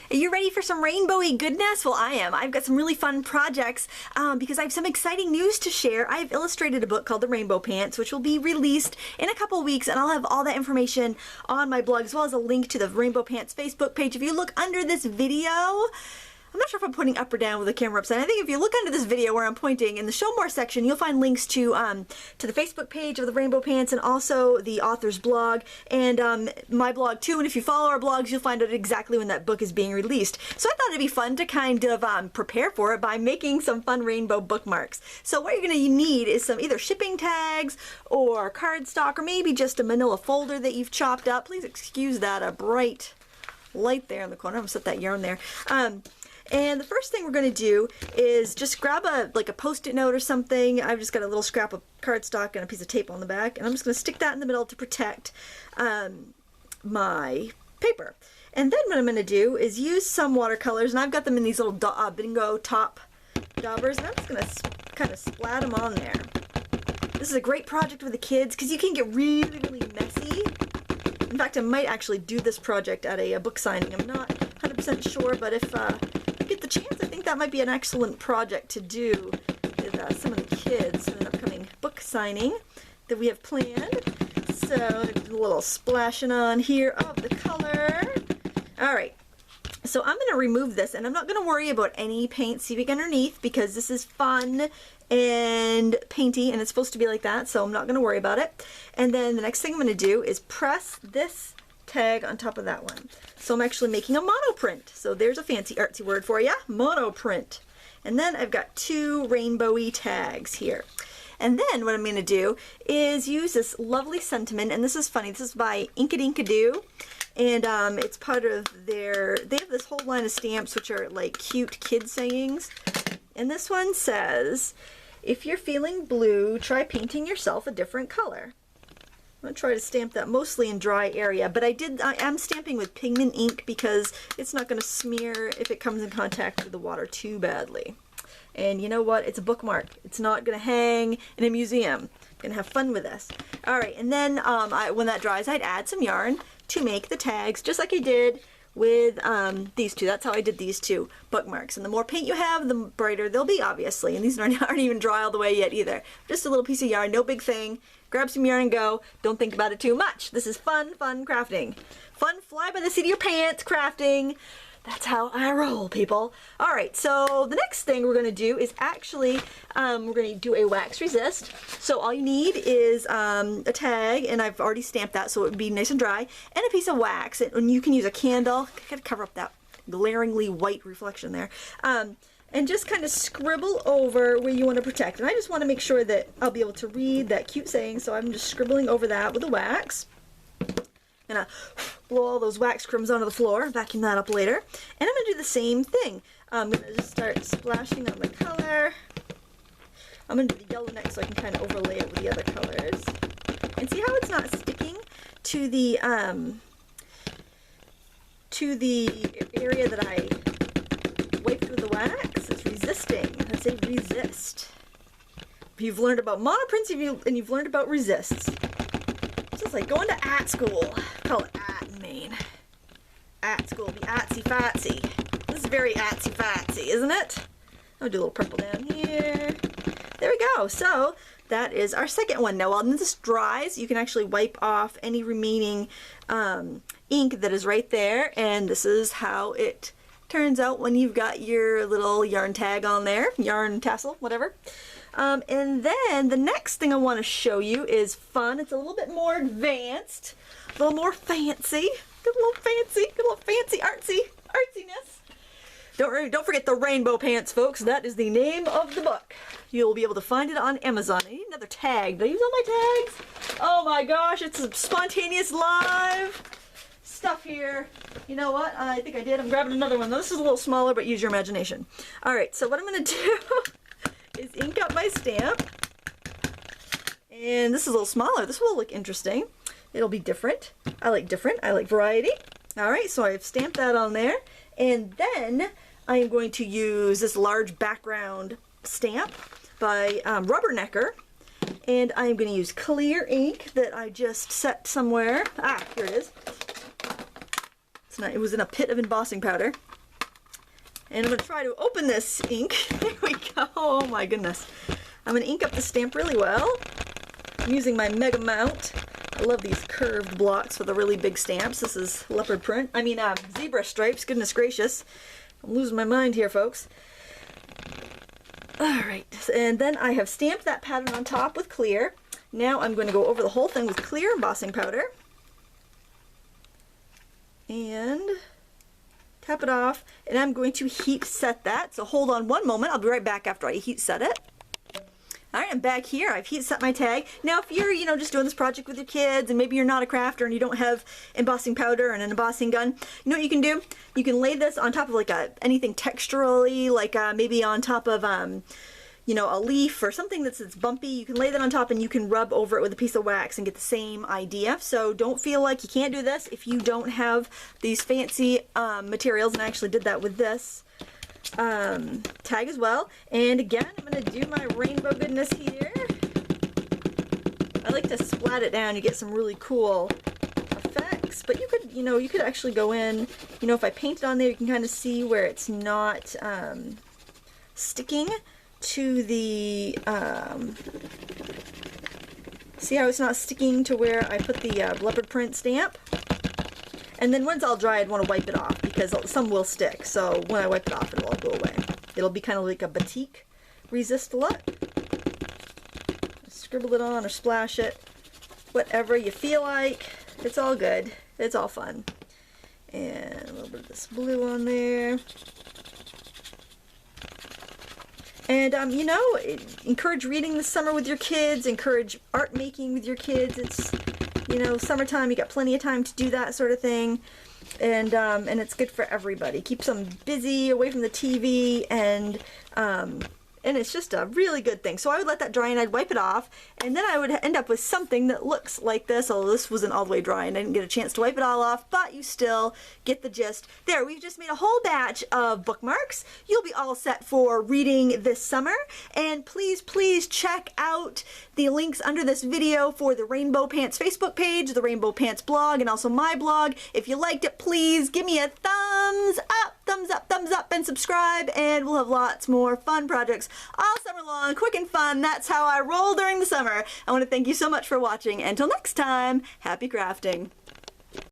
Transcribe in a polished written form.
Are you ready for some rainbowy goodness? Well, I am. I've got some really fun projects because I have some exciting news to share. I've illustrated a book called The Rainbow Pants, which will be released in a couple weeks, and I'll have all that information on my blog, as well as a link to the Rainbow Pants Facebook page. If you look under this video, I'm not sure if I'm pointing up or down with the camera upside. I think if you look under this video where I'm pointing, in the Show More section, you'll find links to the Facebook page of the Rainbow Pants and also the author's blog and my blog too. And if you follow our blogs, you'll find out exactly when that book is being released. So I thought it'd be fun to kind of prepare for it by making some fun rainbow bookmarks. So what you're going to need is some either shipping tags or cardstock or maybe just a manila folder that you've chopped up. Please excuse that bright light there in the corner. I'm going to set that yarn there. And the first thing we're going to do is just grab a Post-it note or something. I've just got a little scrap of cardstock and a piece of tape on the back, and I'm just going to stick that in the middle to protect my paper. And then what I'm going to do is use some watercolors, and I've got them in these little bingo top daubers, and I'm just going to kind of splat them on there. This is a great project with the kids because you can get really, really messy. In fact, I might actually do this project at a book signing. I'm not 100% sure, but if get the chance, I think that might be an excellent project to do with some of the kids in an upcoming book signing that we have planned. So a little splashing on here of the color. All right, so I'm going to remove this, and I'm not going to worry about any paint seeping underneath because this is fun and painty, and it's supposed to be like that, so I'm not going to worry about it. And then the next thing I'm going to do is press this tag on top of that one. So I'm actually making a monoprint. So there's a fancy artsy word for you, monoprint. And then I've got two rainbowy tags here. And then what I'm going to do is use this lovely sentiment, and this is funny, this is by Inkadinkadoo, and it's part of they have this whole line of stamps which are like cute kid sayings. And this one says, if you're feeling blue, try painting yourself a different color. I'm going to try to stamp that mostly in dry area, but I am stamping with pigment ink because it's not going to smear if it comes in contact with the water too badly. And you know what? It's a bookmark. It's not going to hang in a museum. I'm going to have fun with this. All right, and then when that dries, I'd add some yarn to make the tags, just like I did with these two. That's how I did these two bookmarks. And the more paint you have, the brighter they'll be, obviously. And these aren't even dry all the way yet either. Just a little piece of yarn, no big thing. Grab some yarn and go. Don't think about it too much. This is fun crafting. Fun fly by the seat of your pants crafting. That's how I roll, people. All right, so the next thing we're going to do is actually, we're going to do a wax resist. So all you need is a tag, and I've already stamped that so it would be nice and dry, and a piece of wax. And you can use a candle. I gotta cover up that glaringly white reflection there. And just kind of scribble over where you want to protect. And I just want to make sure that I'll be able to read that cute saying, so I'm just scribbling over that with the wax. I'm going to blow all those wax crumbs onto the floor, vacuum that up later. And I'm going to do the same thing. I'm going to just start splashing on the color. I'm going to do the yellow next so I can kind of overlay it with the other colors. And see how it's not sticking to the area that I wiped with the wax? It's resisting. That's a resist. If you've learned about monoprints and you've learned about resists. It's like going to art school. Call it art in Maine. Art school, be artsy-fartsy. This is very artsy-fartsy, isn't it? I'll do a little purple down here. There we go. So that is our second one. Now while this dries, you can actually wipe off any remaining ink that is right there. And this is how it turns out when you've got your little yarn tag on there. Yarn tassel, whatever. And then the next thing I want to show you is fun. It's a little bit more advanced, a little more fancy. Get a little fancy artsiness. Don't forget the Rainbow Pants, folks. That is the name of the book. You'll be able to find it on Amazon. I need another tag. Did I use all my tags? Oh my gosh, it's a spontaneous live stuff here. You know what? I think I did. I'm grabbing another one. This is a little smaller, but use your imagination. All right, so what I'm going to do is ink up my stamp, and this is a little smaller. This will look interesting. It'll be different. I like variety. All right, so I've stamped that on there, and then I am going to use this large background stamp by Rubbernecker, and I'm going to use clear ink that I just set somewhere. Here it is. It's not, it was in a pit of embossing powder. And I'm going to try to open this ink. There we go. Oh my goodness. I'm going to ink up the stamp really well. I'm using my Mega Mount. I love these curved blocks for the really big stamps. This is leopard print. I mean, zebra stripes. Goodness gracious. I'm losing my mind here, folks. Alright, and then I have stamped that pattern on top with clear. Now I'm going to go over the whole thing with clear embossing powder. And tap it off, and I'm going to heat set that. So hold on one moment. I'll be right back after I heat set it. Alright, I'm back here. I've heat set my tag. Now if you're, just doing this project with your kids and maybe you're not a crafter and you don't have embossing powder and an embossing gun, you know what you can do? You can lay this on top of like anything texturally, like maybe on top of a leaf or something that's bumpy. You can lay that on top and you can rub over it with a piece of wax and get the same idea. So don't feel like you can't do this if you don't have these fancy materials, and I actually did that with this tag as well. And again, I'm going to do my rainbow goodness here. I like to splat it down. You get some really cool effects, but you could, you could actually go in, if I paint it on there, you can kind of see where it's not sticking to the, see how it's not sticking to where I put the leopard print stamp? And then once all dry, I'd want to wipe it off because some will stick. So when I wipe it off, it'll all go away. It'll be kind of like a batik resist look. Scribble it on or splash it, whatever you feel like. It's all good. It's all fun. And a little bit of this blue on there. And, encourage reading this summer with your kids. Encourage art making with your kids. It's, summertime. You got plenty of time to do that sort of thing. And it's good for everybody. Keeps them busy, away from the TV, and it's just a really good thing. So I would let that dry and I'd wipe it off, and then I would end up with something that looks like this, although this wasn't all the way dry and I didn't get a chance to wipe it all off, but you still get the gist. There, we've just made a whole batch of bookmarks. You'll be all set for reading this summer, and please, please check out the links under this video for the Rainbow Pants Facebook page, the Rainbow Pants blog, and also my blog. If you liked it, please give me a thumbs up, and subscribe, and we'll have lots more fun projects all summer long, quick and fun. That's how I roll during the summer. I want to thank you so much for watching. Until next time, happy crafting.